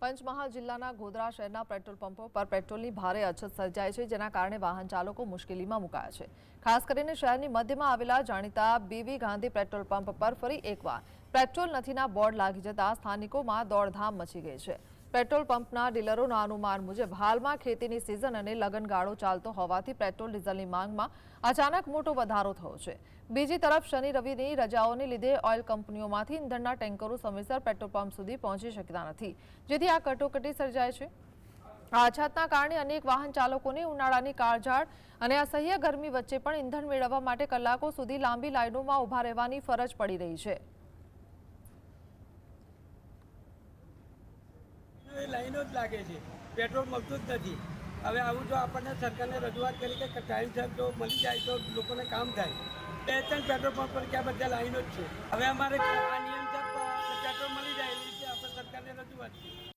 પંચમહાલ જિલ્લાના ગોધરા શહેરના પેટ્રોલ પંપો પર પેટ્રોલની ભારે અછત સર્જાઈ છે, જેના કારણે વાહન ચાલકો મુશ્કેલીમાં મુકાયા છે। ખાસ કરીને શહેરની મધ્યમાં આવેલા જાણીતા બીવી ગાંધી પેટ્રોલ પંપ પર ફરી એકવાર પેટ્રોલ નથીના બોર્ડ લાગી જતા સ્થાનિકોમાં દોડધામ મચી ગઈ છે। પેટ્રોલ પંપના ડીલરોના અનુમાન મુજબ હાલમાં ખેતીની સિઝન અને લગનગાળો ચાલતો હોવાથી પેટ્રોલ ડીઝલની માંગમાં અચાનક મોટો વધારો થયો છે। બીજી તરફ શનિ રવિની રજાઓને લીધે ઓઇલ કંપનીઓમાંથી ઇંધણના ટેન્કરો સમયસર પેટ્રોલ પંપ સુધી પહોંચી શકતા નથી, જેથી આ કટોકટી સર્જાય છે। આ અછતના કારણે અનેક વાહન ચાલકોને ઉનાળાની કાળઝાળ અને અસહ્ય ગરમી વચ્ચે પણ ઇંધણ મેળવવા માટે કલાકો સુધી લાંબી લાઇનોમાં ઊભા રહેવાની ફરજ પડી રહી છે। લાઈનો જ લાગે છે, પેટ્રોલ મળતું જ નથી। હવે આવું જો આપણને સરકારને રજૂઆત કરી કે ટાઈમસર જો મળી જાય તો લોકોને કામ થાય। 2-3 પેટ્રોલ પંપ પર ક્યાં બધા લાઈનો જ છે। હવે અમારે આ નિયમસર પેટ્રોલ મળી જાય એવી રીતે આપણે સરકારને રજૂઆત છે।